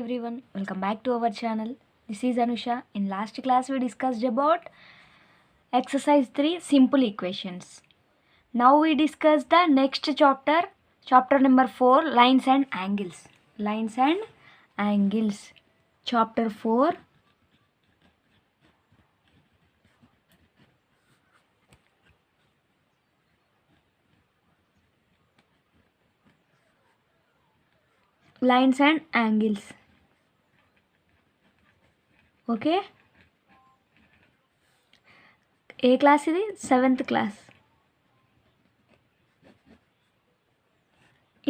everyone, welcome back to our channel. This is Anusha. In last class we discussed about exercise 3 simple equations. Now we discuss the next chapter, chapter number 4, lines and angles. Lines and angles. Chapter 4, lines and angles. Okay, A class ఇది? 7th class.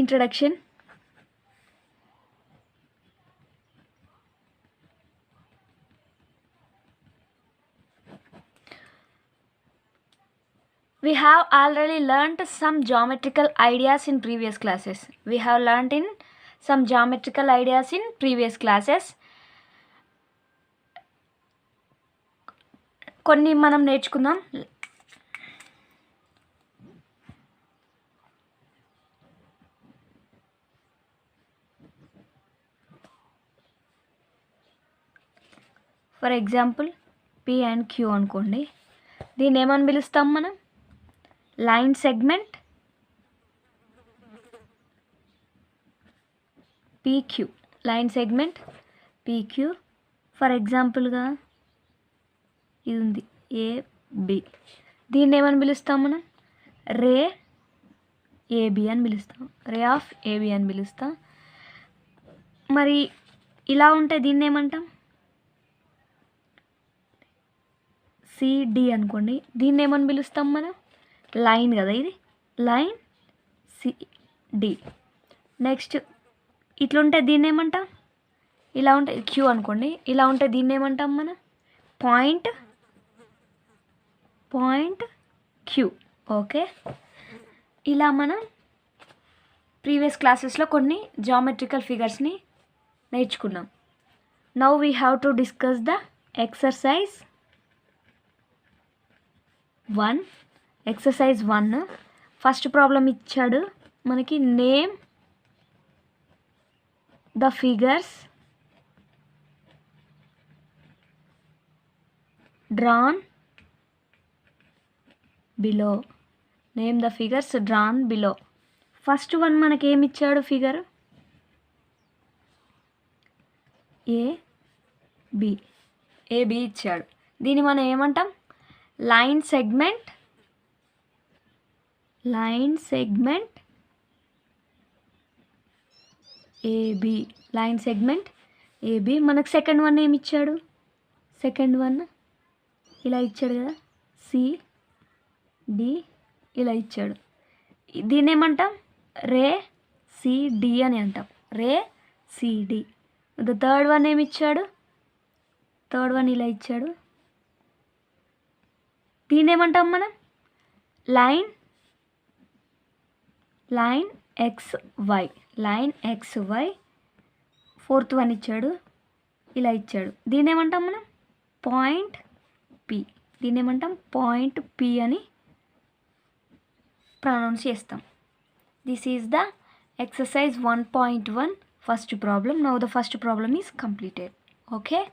Introduction. We have already learnt some geometrical ideas in previous classes. కొన్ని మనం నేర్చుకుందాం. For example P and Q అనుకోండి. దీన్ని ఏమని పిలుస్తాం మనం? Line segment PQ. Line segment PQ. For ఎగ్జాంపుల్గా ఇది ఉంది ఏబి. దీన్ని ఏమని పిలుస్తాం మనం? రే ఏబి అని పిలుస్తాం. రే ఆఫ్ ఏబి అని పిలుస్తాం. మరి ఇలా ఉంటే దీన్ని ఏమంటాం? సిడి అనుకోండి. దీన్ని ఏమని పిలుస్తాం మనం? లైన్ కదా ఇది, లైన్ సిడి. నెక్స్ట్ ఇట్లుంటే దీన్ని ఏమంటాం? ఇలా ఉంటే క్యూ అనుకోండి. ఇలా ఉంటే దీన్ని ఏమంటాం మనం? Point Q. ఓకే, ఇలా మనం ప్రీవియస్ క్లాసెస్లో కొన్ని జామెట్రికల్ ఫిగర్స్ని నేర్చుకున్నాం. Now we have to discuss the exercise 1. Exercise 1 first problem ఇచ్చాడు మనకి. Name the figures drawn below. Name the figures drawn below. First one మనకి ఏమి ఇచ్చాడు? ఫిగర్ ఏబి ఇచ్చాడు. దీన్ని మనం ఏమంటాం? Line segment AB. Line segment AB. మనకు సెకండ్ వన్ ఏమి ఇచ్చాడు? సెకండ్ వన్ ఇలా ఇచ్చాడు కదా, సిడి ఇలా ఇచ్చాడు. దీన్ని ఏమంటాం? రే సిడి అని అంటాం. రే సిడి. థర్డ్ వన్ ఏమి ఇచ్చాడు? థర్డ్ వన్ ఇలా ఇచ్చాడు. దీన్ని ఏమంటాం మనం? Line XY. Line XY. Fourth one ఇచ్చాడు, ఇలా ఇచ్చాడు. దీన్ని ఏమంటాం మనం? Point P. దీన్ని ఏమంటాం? పాయింట్ పి అని ప్రొనౌన్స్ చేస్తాం. This is the exercise 1.1 first problem. Now the first problem is completed. Okay.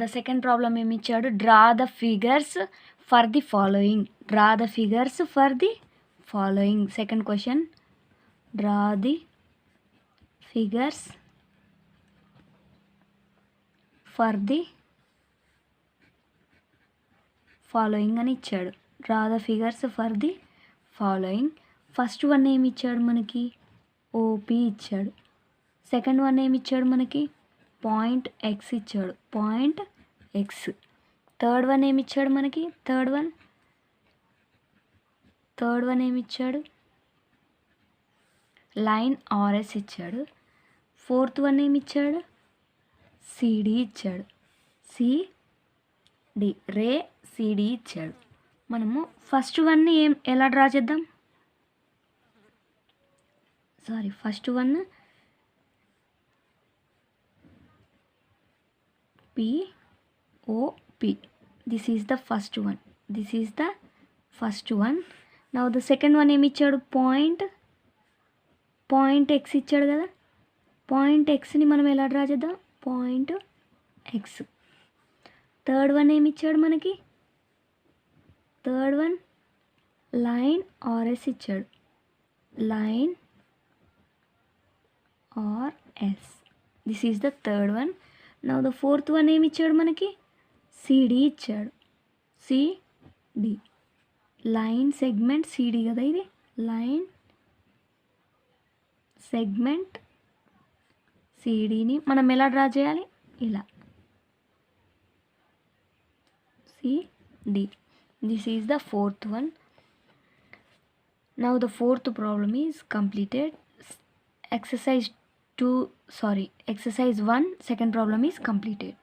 The second problem ఏమి ఇచ్చాడు, draw the figures for the following. Draw the figures for the following. Second question, draw the figures for the following అని ఇచ్చాడు. Draw the figures for the following. First one ఏమి ఇచ్చాడు మనకి, OP ఇచ్చాడు. Second one ఏమి ఇచ్చాడు మనకి, point X ఇచ్చాడు, పాయింట్ ఎక్స్. థర్డ్ వన్ ఏమి ఇచ్చాడు మనకి, థర్డ్ వన్ ఏమి ఇచ్చాడు, లైన్ ఆర్ఎస్ ఇచ్చాడు. ఫోర్త్ వన్ ఏమి ఇచ్చాడు, సిడి ఇచ్చాడు, సిడి రే సిడి ఇచ్చాడు. మనము ఫస్ట్ వన్ని ఎలా డ్రా చేద్దాం, first one POP. This is the first one. Now the second one ఏమి ఇచ్చాడు, పాయింట్ ఎక్స్ ఇచ్చాడు కదా. పాయింట్ ఎక్స్ని మనం ఎలా డ్రా చేద్దాం, పాయింట్ ఎక్స్. థర్డ్ వన్ ఏమి ఇచ్చాడు మనకి, థర్డ్ వన్ లైన్ ఆర్ఎస్ ఇచ్చాడు, line RS. This is the third one. Now the fourth one ఏమి ఇచ్చాడు మనకి, సిడి ఇచ్చాడు, సిడి లైన్ సెగ్మెంట్ సిడి కదా, ఇది లైన్ సెగ్మెంట్ సిడిని మనం ఎలా డ్రా చేయాలి, ఇలా CD. This is the fourth one. Now the fourth problem is completed. Exercise 1 second problem is completed.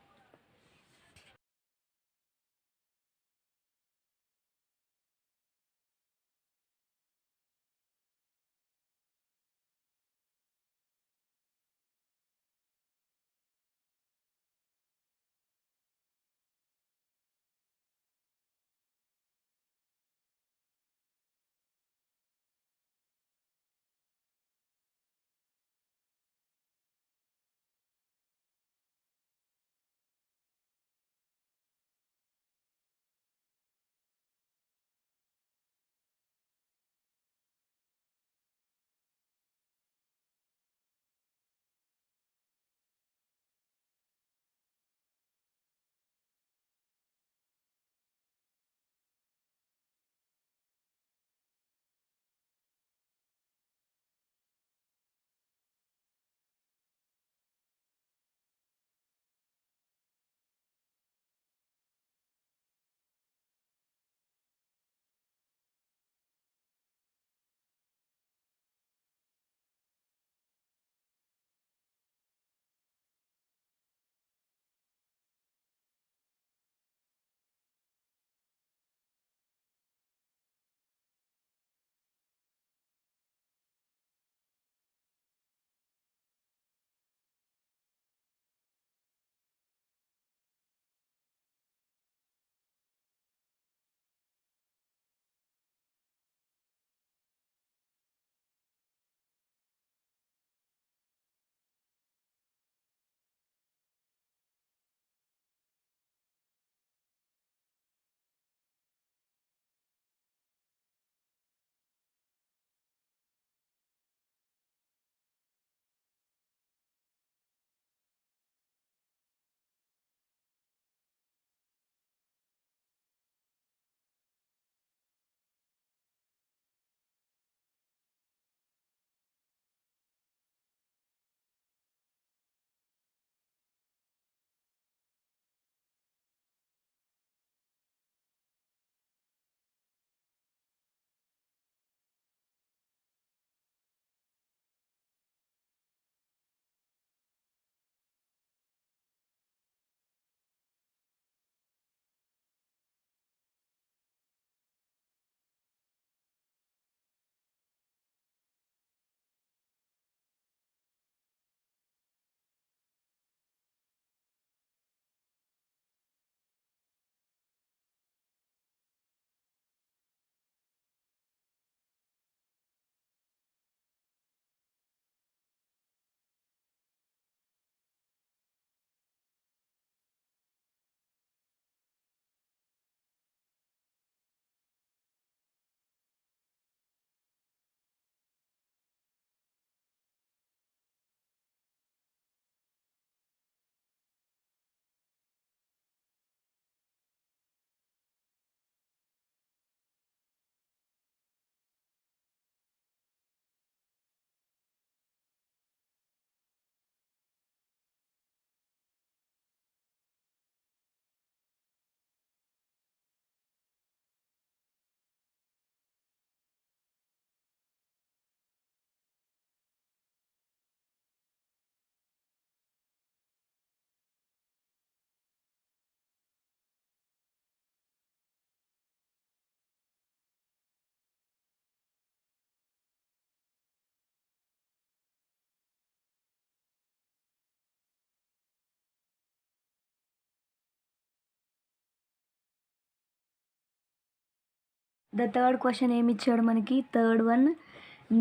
The third question ఏమి ఇచ్చాడు మనకి? Third one,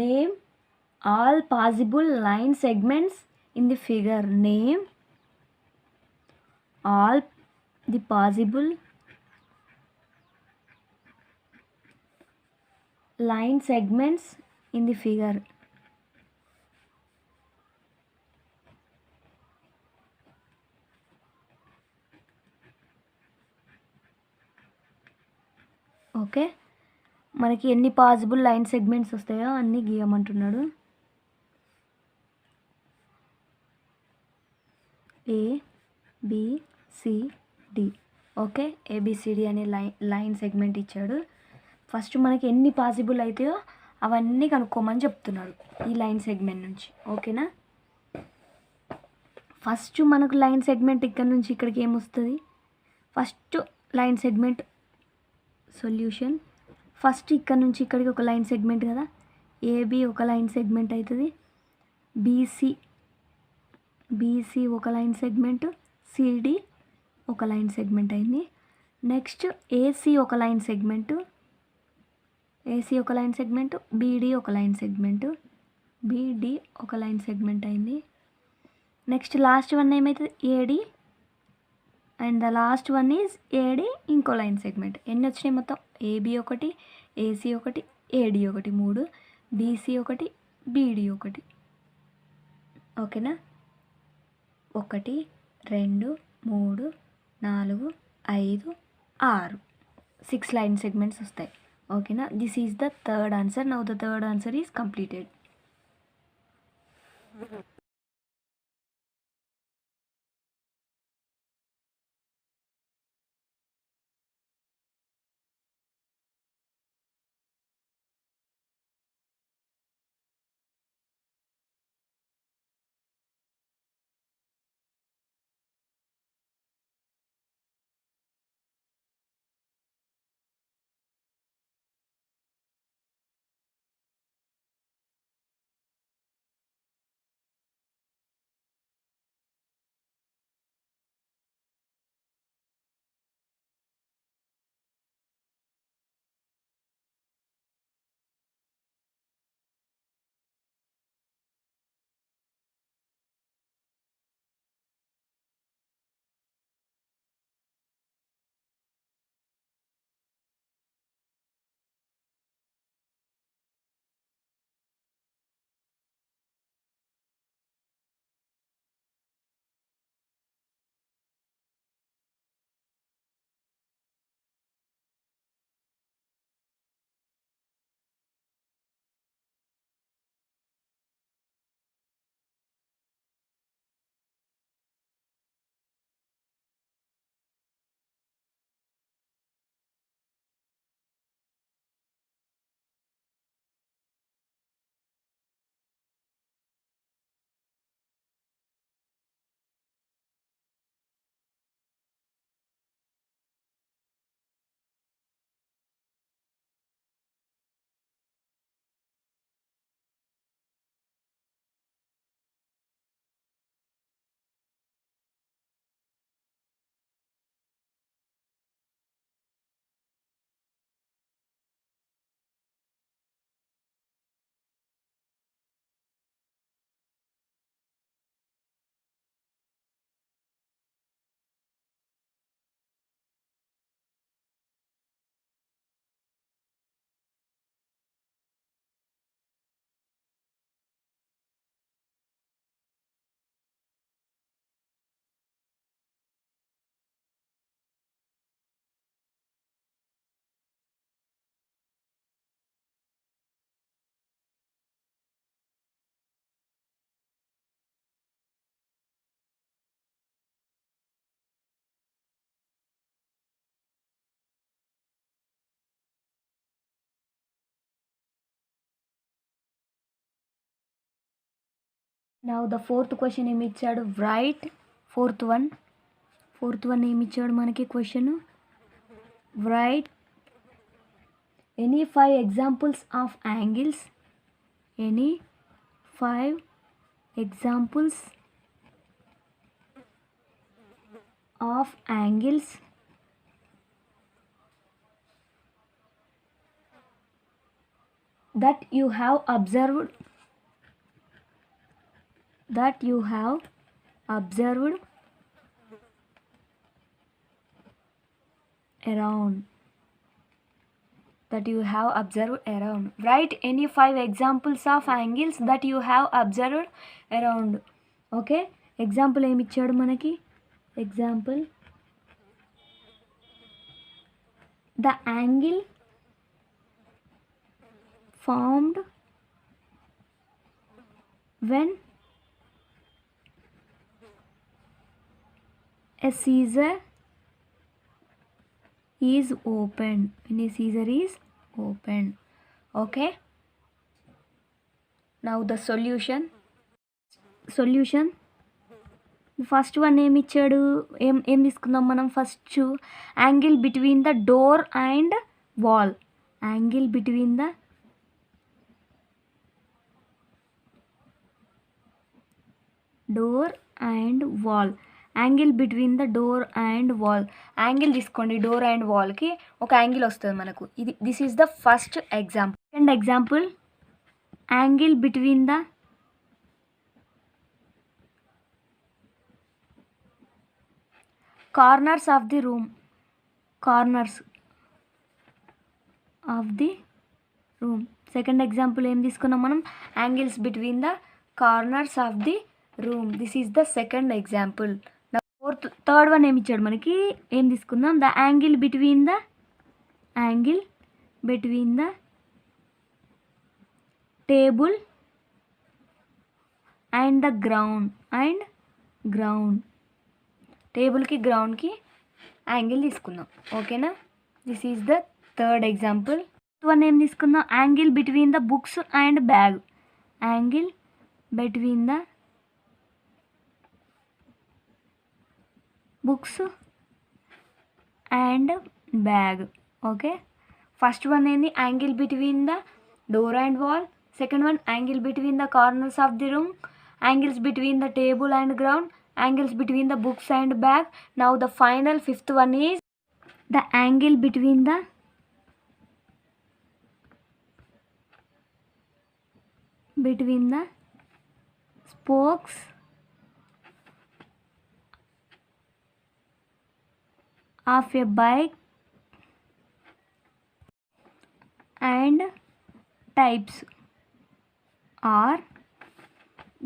name all possible line segments in the figure. Name all the possible line segments in the figure. Okay, మనకి ఎన్ని possible line segments వస్తాయో అన్నీ గీయమంటున్నాడు. A B C D. Okay, ABCD అనే line segment ఇచ్చాడు. First మనకి ఎన్ని possible అవుతాయో అవన్నీ కనుక్కోమని చెప్తున్నాడు ఈ లైన్ సెగ్మెంట్ నుంచి. ఓకేనా, ఫస్ట్ మనకు లైన్ సెగ్మెంట్ ఇక్కడ నుంచి ఇక్కడికి ఏమొస్తుంది? First line segment solution. First ఇక్కడ నుంచి ఇక్కడికి ఒక లైన్ సెగ్మెంట్ కదా, ఏబి ఒక లైన్ సెగ్మెంట్ అవుతుంది, బీసీ ఒక లైన్ సెగ్మెంట్, సిడి ఒక లైన్ సెగ్మెంట్ అయింది. నెక్స్ట్ ఏసీ ఒక లైన్ సెగ్మెంటు, బీడీ ఒక లైన్ సెగ్మెంటు, బీడీ ఒక లైన్ సెగ్మెంట్ అయింది. నెక్స్ట్ లాస్ట్ వన్ ఏమవుతుంది? AD, and the last one is AD ఇంకో లైన్ సెగ్మెంట్. ఎన్ని వచ్చినాయి మొత్తం? ఏబి ఒకటి, ఏసీ ఒకటి, ఏడి ఒకటి, 3, బీసీ ఒకటి, బీడీ ఒకటి. ఓకేనా, 1 2 3 4 5 6 6 లైన్ సెగ్మెంట్స్ వస్తాయి. ఓకేనా, this is the third answer. Now the third answer is completed. Now the fourth question ఏమి ఇచ్చాడు? Write fourth one ఏమి ఇచ్చాడు మనకి question? Write any 5 examples of angles. Any 5 examples of angles that you have observed around. Write any 5 examples of angles that you have observed around. Okay, example ఏమి ఇచ్చాడు మనకి? Example, the angle formed when a scissor is opened. Okay, now the solution. First one ఏమి ఇచ్చాడు? ఏం తీసుకుందాం మనం? First angle between the door and wall. Angle between the door and wall. Angle తీసుకోండి. Door and వాల్కి ఒక angle వస్తుంది మనకు. This is the first example. Second example, angle between the corners of the room. Second example ఏం తీసుకున్నాం మనం? Angles between the corners of the room. This is the second example. Third one ఏమి ఇచ్చాడు మనకి? ఏం తీసుకుందాం? The angle between the table and the ground. టేబుల్కి గ్రౌండ్కి యాంగిల్ తీసుకుందాం. ఓకేనా? This is the third example. One ఏం తీసుకుందాం? Angle between the books and bag. Angle between the books and bag. Okay, first one ఏంది? Angle between the door and wall. Second one angle between the corners of the room. Angles between the table and ground. Angles between the books and bag. Now the final fifth one is the angle between the spokes of a bike and types, or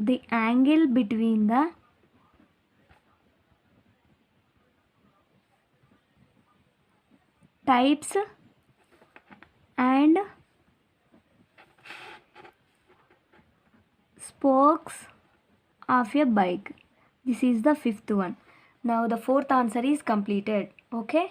the angle between the types and spokes of a bike. This is the fifth one. Now the fourth answer is completed. Okay.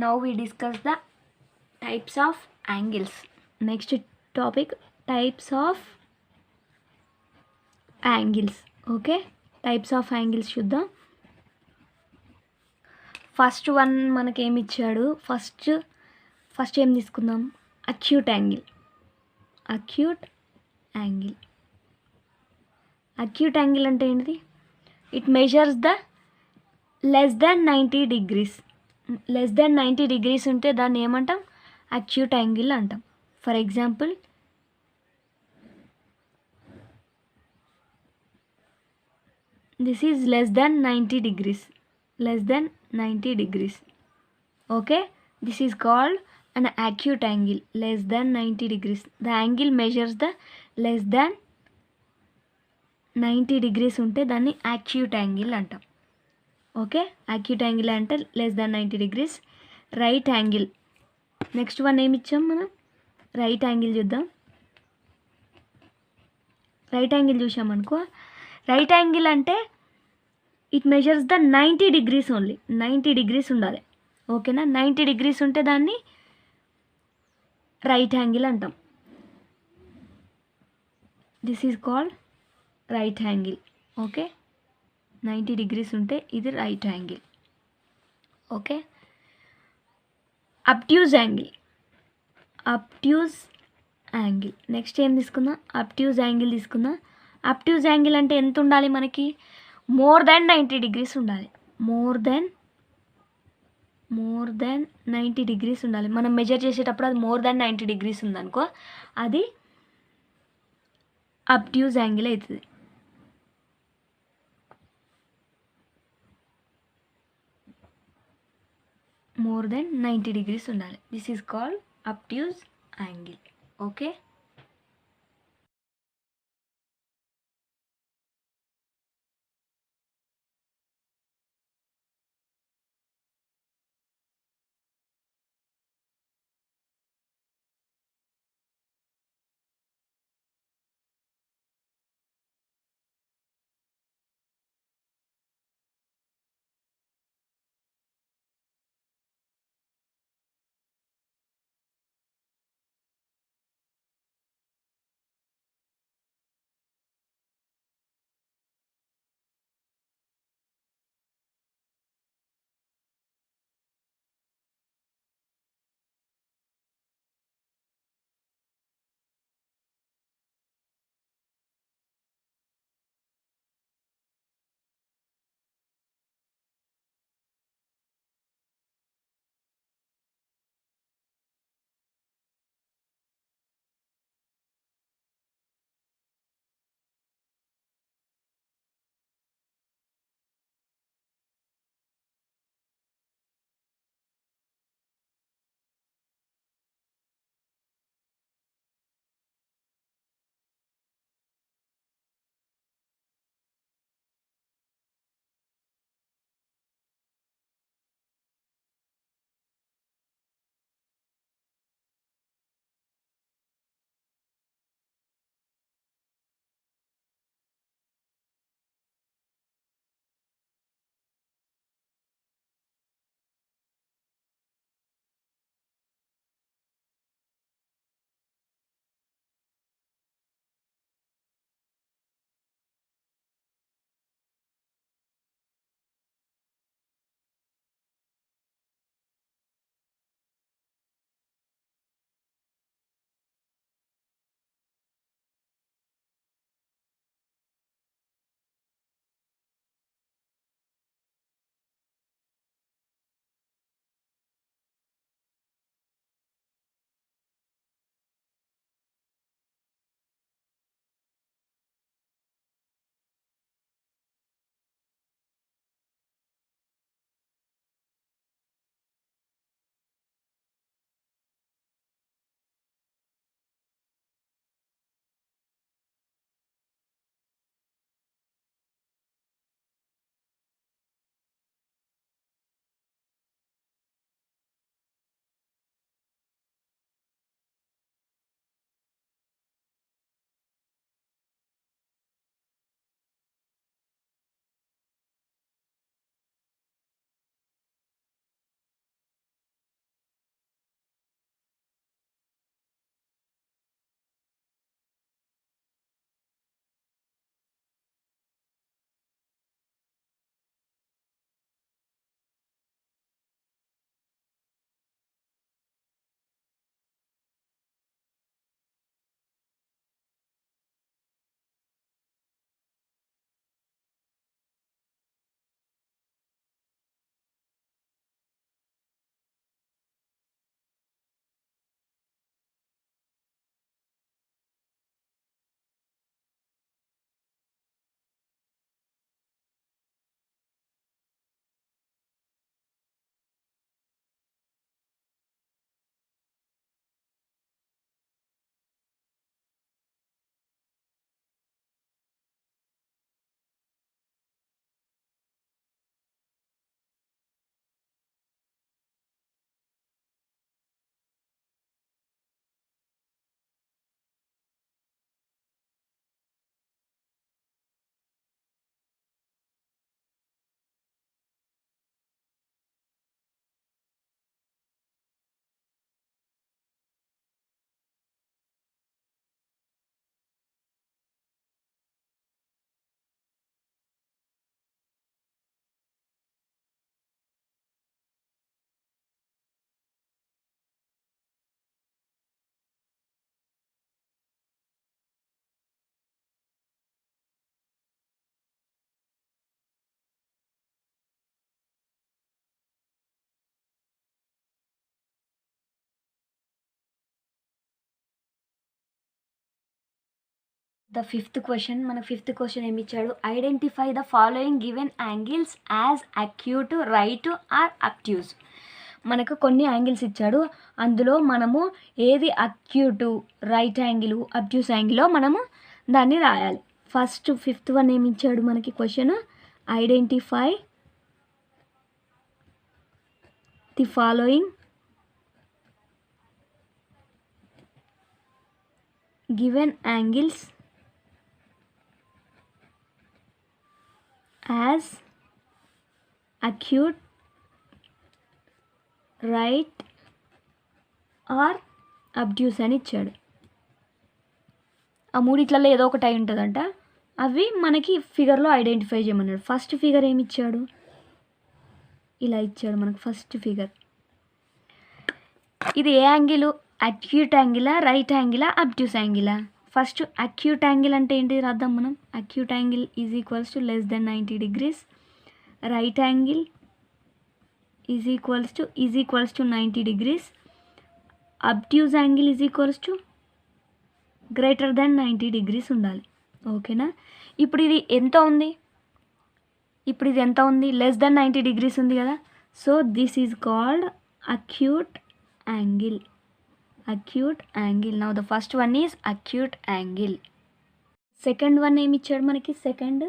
Now we discuss the types of angles. Next topic, types of angles. Okay, types of angles చూద్దాం. First one మనకేమి ఇచ్చాడు, first ఏం తీసుకుందాం, acute angle. Acute angle అంటే ఏంటిది? It measures the less than 90 degrees. Less than 90 degrees ఉంటే దాన్ని ఏమంటాం? అక్యూట్ యాంగిల్ అంటాం. For example, this is less than 90 degrees. Okay, this is called an acute angle, less than 90 degrees. The angle measures the less than 90 degrees ఉంటే దాన్ని acute angle అంటాం. Okay, acute angle అంటే less than 90 degrees. Right angle, next one ఏమి ఇచ్చాం మనం? Right angle చూద్దాం. Right angle చూసామనుకో, right angle అంటే it measures the 90 degrees only. 90 degrees ఉండాలి. ఓకేనా? 90 డిగ్రీస్ ఉంటే దాన్ని రైట్ యాంగిల్ అంటాం. This is called right angle. Okay, 90 degrees ఉంటే ఇది right angle. Okay, అబ్ట్యూజ్ angle. Next ఏం తీసుకుందాం? అబ్ట్యూజ్ యాంగిల్ తీసుకుందాం. అబ్ట్యూజ్ యాంగిల్ అంటే ఎంత ఉండాలి మనకి? మోర్ దాన్ 90 డిగ్రీస్ ఉండాలి. మోర్ దెన్ 90 డిగ్రీస్ ఉండాలి. మనం మెజర్ చేసేటప్పుడు అది మోర్ దాన్ 90 డిగ్రీస్ ఉందనుకో, అది అబ్ట్యూజ్ యాంగిల్ అవుతుంది. మోర్ దెన్ 90 డిగ్రీస్ ఉండాలి. This is called అబ్ట్యూజ్ angle. Okay. The fifth question. మన ఫిఫ్త్ క్వశ్చన్ ఏమి ఇచ్చాడు? Identify the following given angles as acute, right are obtuse. మనకు కొన్ని యాంగిల్స్ ఇచ్చాడు, అందులో మనము ఏది అక్యూటు, రైట్ యాంగిల్, అబ్ట్యూస్ యాంగిల్లో మనము దాన్ని రాయాలి. ఫస్ట్ ఫిఫ్త్ వన్ ఏమి ఇచ్చాడు మనకి question? Identify the following given angles as acute, right or obtuse అని ఇచ్చాడు. ఆ మూడిట్లలో ఏదో ఒకటి అయి ఉంటుందంట. అవి మనకి ఫిగర్లో ఐడెంటిఫై చేయమన్నాడు. ఫస్ట్ ఫిగర్ ఏమి ఇచ్చాడు? ఇలా ఇచ్చాడు మనకు ఫస్ట్ ఫిగర్. ఇది ఏ యాంగిల్? అక్యూట్ యాంగిలా, రైట్ యాంగిలా, అబ్ట్యూస్ యాంగిలా? ఫస్ట్ అక్యూట్ యాంగిల్ అంటే ఏంటి రాద్దాం మనం. Acute angle is equals to less than 90 degrees. Right angle is equals to 90 degrees. Obtuse angle is equals to greater than 90 degrees ఉండాలి. ఓకేనా? ఇప్పుడు ఇది ఎంత ఉంది? లెస్ దెన్ 90 degrees ఉంది కదా. So this is called acute angle. Now the first one is acute angle. Second one ఏమి ఇచ్చాడు మనకి? సెకండ్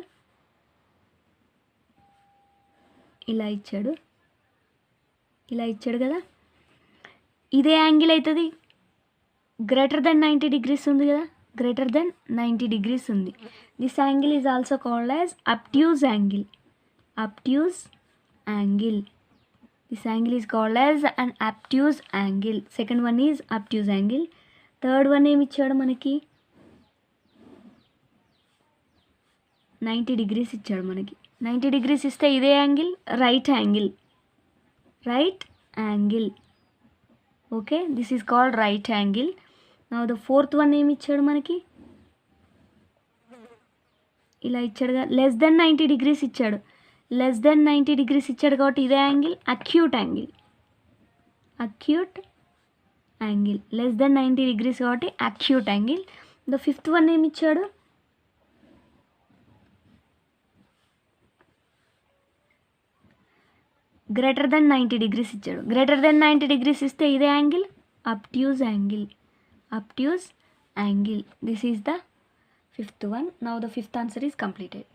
ఇలా ఇచ్చాడు కదా. ఇదే యాంగిల్ అవుతుంది గ్రేటర్ దెన్ 90 degrees ఉంది కదా. గ్రేటర్ దెన్ 90 degrees ఉంది. This angle is also called as obtuse angle. This angle is called as an obtuse angle. Second one is obtuse angle. Third one ఏమి ఇచ్చాడు మనకి? 90 degrees ఇచ్చాడు మనకి. 90 degrees ఇస్తే ఇదే angle right angle. Okay, this is called right angle. Now the fourth one ఏమి ఇచ్చాడు మనకి? ఇలా ఇచ్చాడు కదా. లెస్ దెన్ 90 degrees ఇచ్చాడు. లెస్ దెన్ 90 degrees ఇచ్చాడు కాబట్టి ఇదే angle acute angle. Less than 90 degrees కాబట్టి acute angle. The fifth one ఏమి ఇచ్చాడు? గ్రేటర్ దెన్ 90 degrees ఇచ్చాడు. గ్రేటర్ దెన్ 90 degrees ఇస్తే ఇదే angle obtuse angle. This is the fifth one. Now the fifth answer is completed.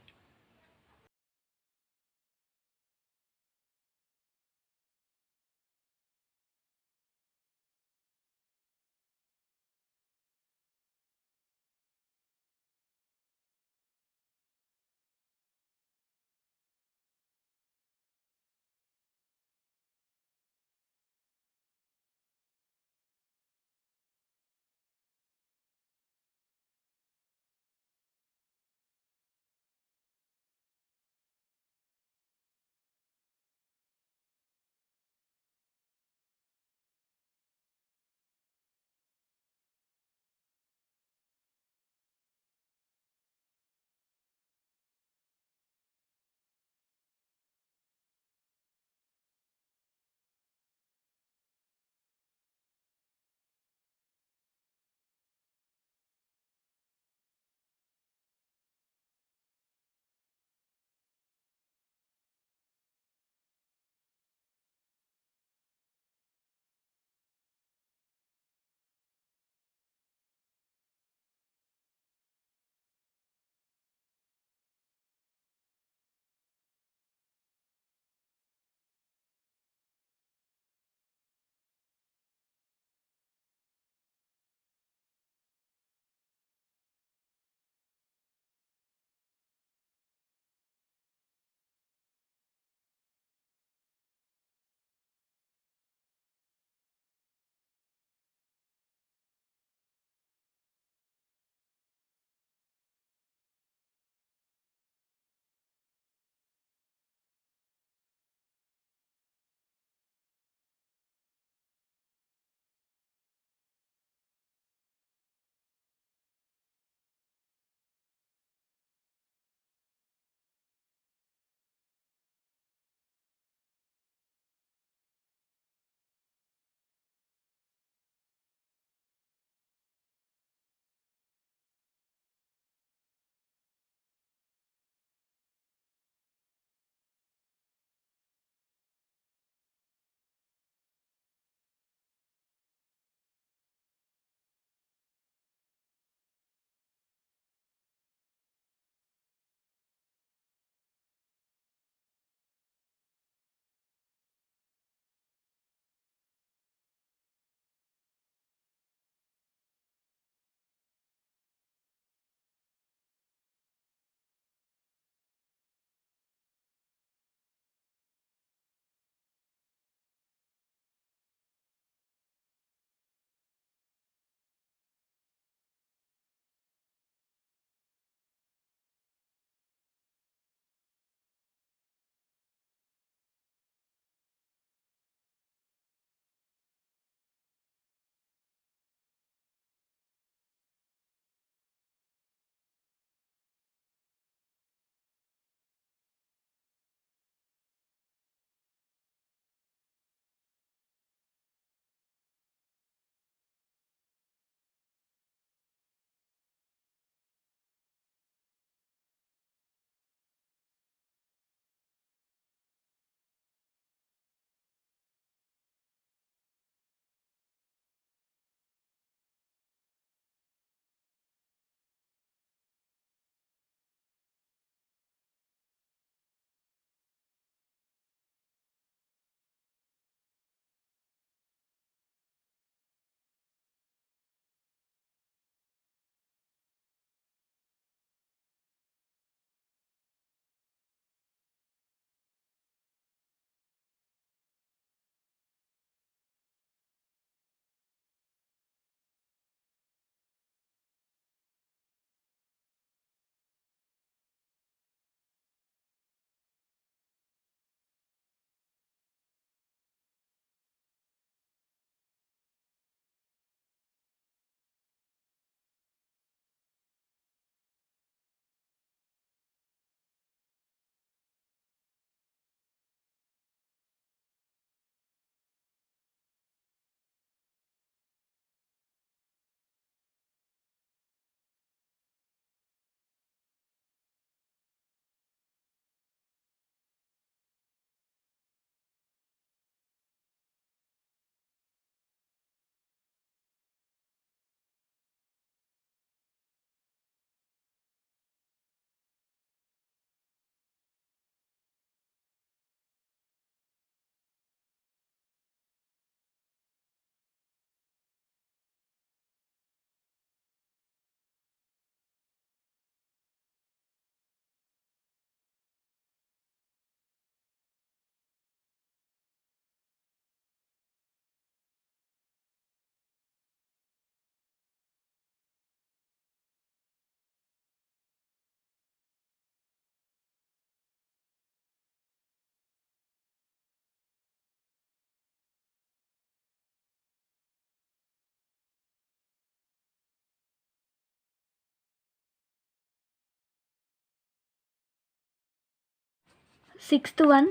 Sixth one,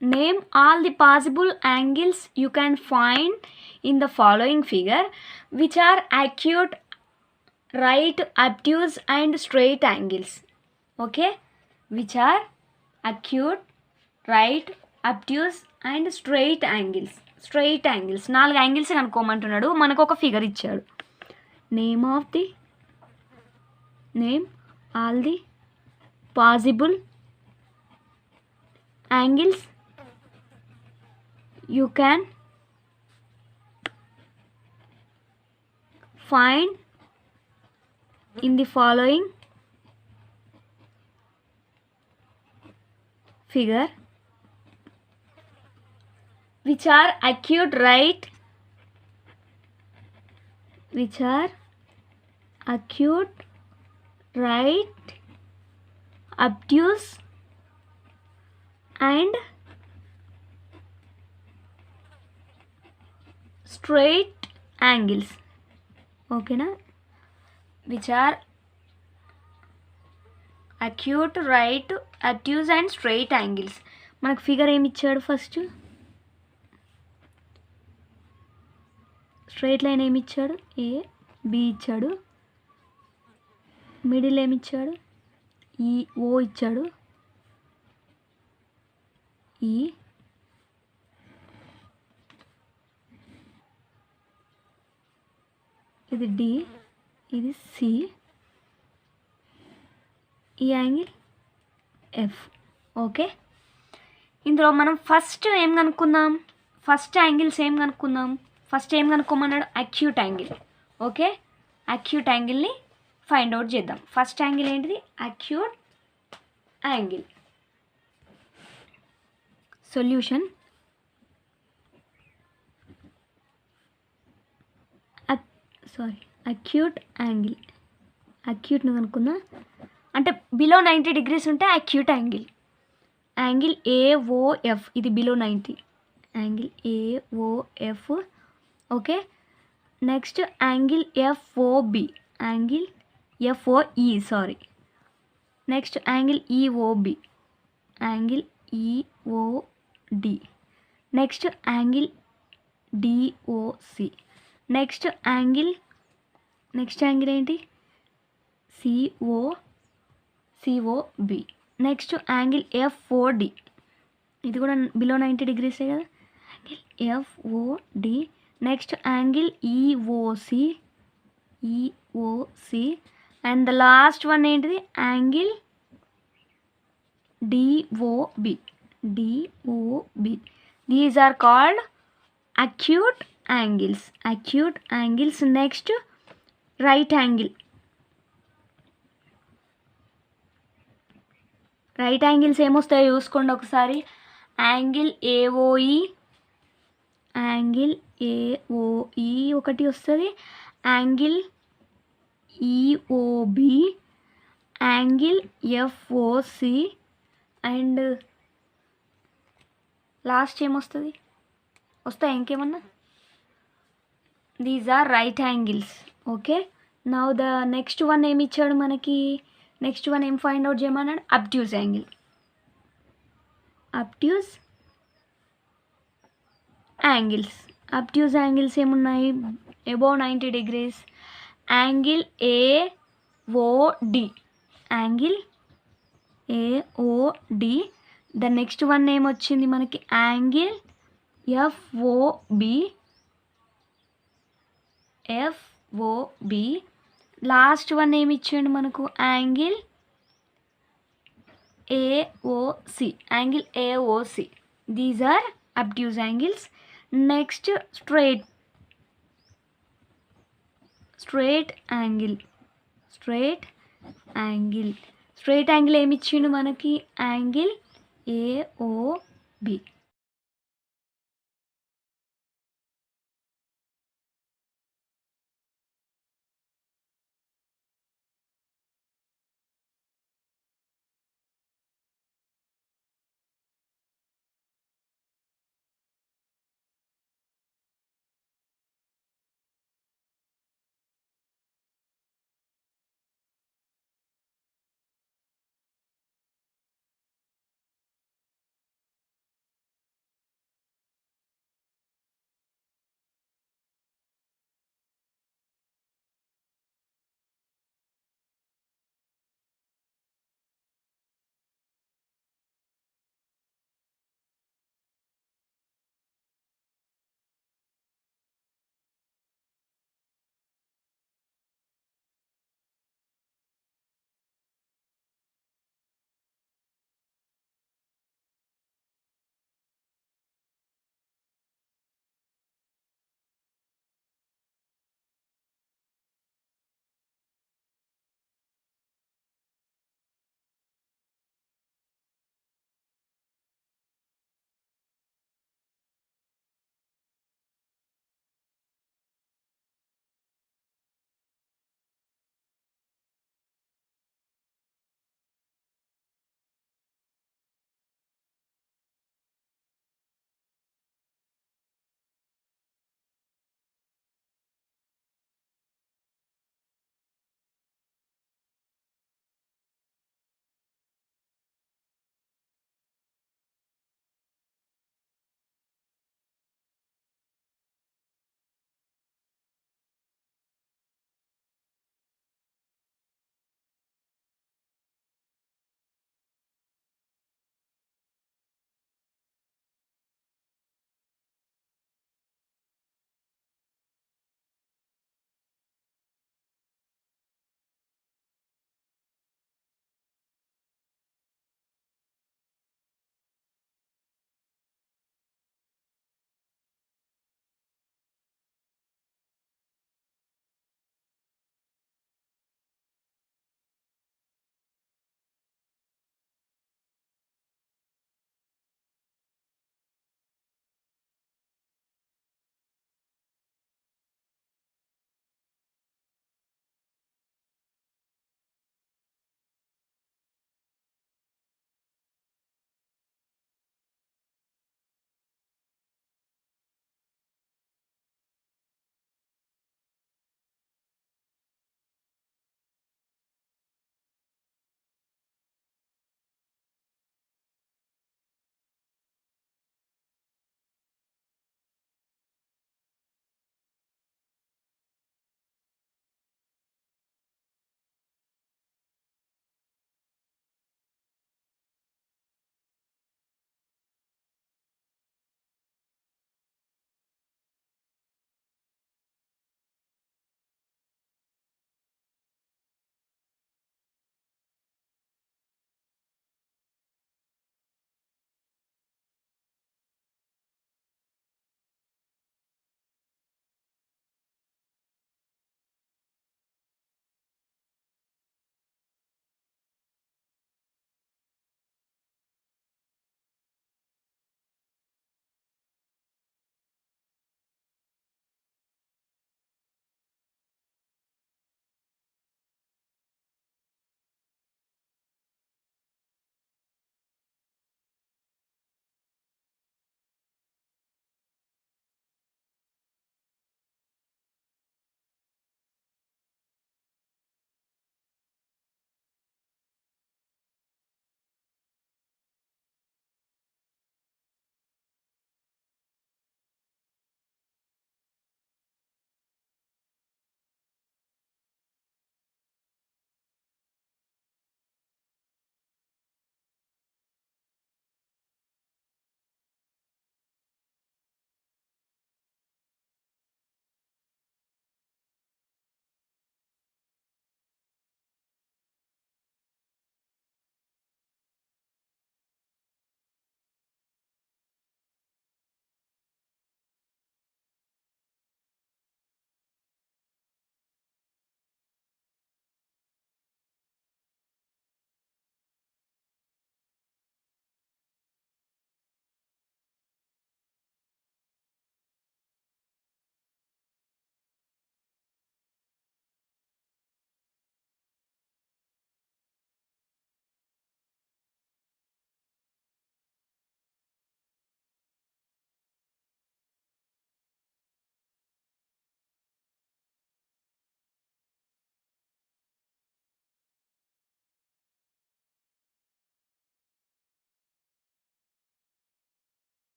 name all the possible angles you can find in the following figure which are acute, right, obtuse and straight angles. Okay, which are acute, right, obtuse and straight angles. Straight angles 4 angles కనుక్కోమంటున్నాడు. మనకు ఒక figure ఇచ్చాడు. Name all the possible angles you can find in the following figure which are acute, right, obtuse and straight angles. ఓకేనా, which are acute, right, obtuse and straight angles. మనకు figure ఏమి ఇచ్చాడు? First straight line ఏమి ఇచ్చాడు? A B ఇచ్చాడు. Middle ఏమి ఇచ్చాడు? ఈ ఓ ఇచ్చాడు. ఈ ఇది డి, ఇది సి, ఈ యాంగిల్ ఎఫ్. ఓకే, ఇందులో మనం ఫస్ట్ ఏం కనుక్కుందాం? ఫస్ట్ ఏం కనుక్కోమన్నాడు? Acute angle. ఓకే, అక్యూట్ యాంగిల్ని ఫైండ్ అవుట్ చేద్దాం. ఫస్ట్ యాంగిల్ ఏంటిది? Acute angle. Solution, acute angle. అక్యూట్ను కనుక్కుందాం. అంటే బిలో 90 degrees ఉంటే అక్యూట్ యాంగిల్. యాంగిల్ ఏఓఎఫ్, ఇది below 90, angle AOF. Okay, next angle FOB, angle FOE sorry. Next angle EOB, angle EOD. Next angle DOC. Next angle ఏంటి? COB. Next angle FOD, ఇది కూడా బిలో 90 degrees కదా, angle FOD. Next angle ఈఓసి. And the last one ఏంటిది? Angle DOB. These are called acute angles. Next, right angle. Right angles ఏమొస్తాయో చూసుకోండి ఒకసారి. Angle AOE ఒకటి వస్తుంది. Angle EOB, angle FOC and last ఏమొస్తుంది? వస్తాయి ఇంకేమన్నా? These are right angles. Okay, now the next one ఏమి ఇచ్చాడు మనకి? నెక్స్ట్ వన్ ఏం ఫైండ్ అవుట్ చేయమన్నాడు? Obtuse angle. అబ్ట్యూస్ యాంగిల్స్ ఏమున్నాయి? Above 90 degrees. Angle AOD, the next one ఏమొచ్చింది మనకి? Angle FOB. లాస్ట్ వన్ ఏమి ఇచ్చాడు మనకు? Angle AOC. These are obtuse angles. Next straight angle ఏమి ఇచ్చిండు మనకి? Angle AOB.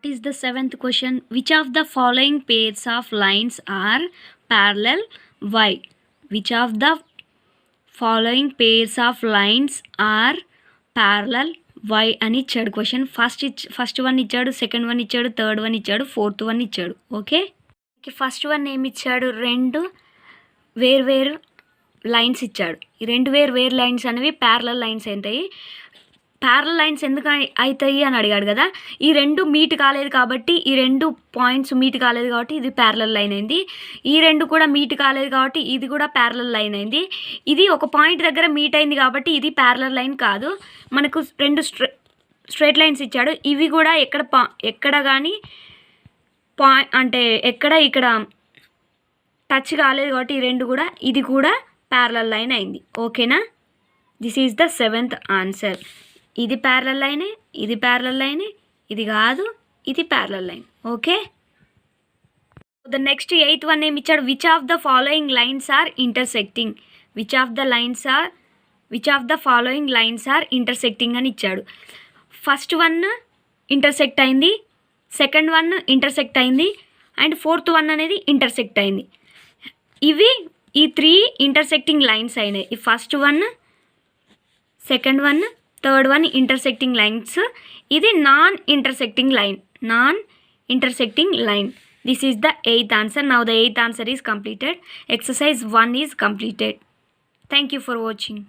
What is the seventh question? Which of the following pairs of lines are parallel? Why? Which of the following pairs of lines are parallel? Why అని ఇచ్చాడు question. First one ఇచ్చాడు, second one ఇచ్చాడు, third one ఇచ్చాడు, fourth one ఇచ్చాడు. Okay, first one ఏమి ఇచ్చాడు? రెండు వేర్వేరు లైన్స్ ఇచ్చాడు. ఈ రెండు వేర్వేరు లైన్స్ అనేవి ప్యారలల్ లైన్స్ అవుతాయి. ప్యారలల్ లైన్స్ ఎందుకు అవుతాయి అని అడిగాడు కదా. ఈ రెండు మీట్ కాలేదు కాబట్టి, ఈ రెండు పాయింట్స్ మీట్ కాలేదు కాబట్టి ఇది ప్యారలల్ లైన్ అయింది. ఈ రెండు కూడా మీట్ కాలేదు కాబట్టి ఇది కూడా ప్యారలల్ లైన్ అయింది. ఇది ఒక పాయింట్ దగ్గర మీట్ అయింది కాబట్టి ఇది ప్యారలల్ లైన్ కాదు. మనకు రెండు స్ట్రైట్ లైన్స్ ఇచ్చాడు. ఇవి కూడా ఎక్కడ కానీ అంటే ఇక్కడ టచ్ కాలేదు కాబట్టి ఈ రెండు కూడా, ఇది కూడా ప్యారలల్ లైన్ అయింది. ఓకేనా? This is the seventh answer. ఇది ప్యారలల్ లైనే, ఇది ప్యారలల్ లైనే, ఇది కాదు, ఇది parallel line. Okay, the next eighth one ఏమి ఇచ్చాడు? Which of the following lines are intersecting? Which of the following lines are intersecting అని ఇచ్చాడు. ఫస్ట్ వన్ ఇంటర్సెక్ట్ అయింది, సెకండ్ వన్ ఇంటర్సెక్ట్ అయింది, అండ్ ఫోర్త్ వన్ అనేది ఇంటర్సెక్ట్ అయింది. ఈ three intersecting lines అయినాయి. ఈ first one, second one, third one intersecting lines. ఇది non intersecting line. This is the eighth answer. Now the eighth answer is completed. Exercise 1 is completed. Thank you for watching.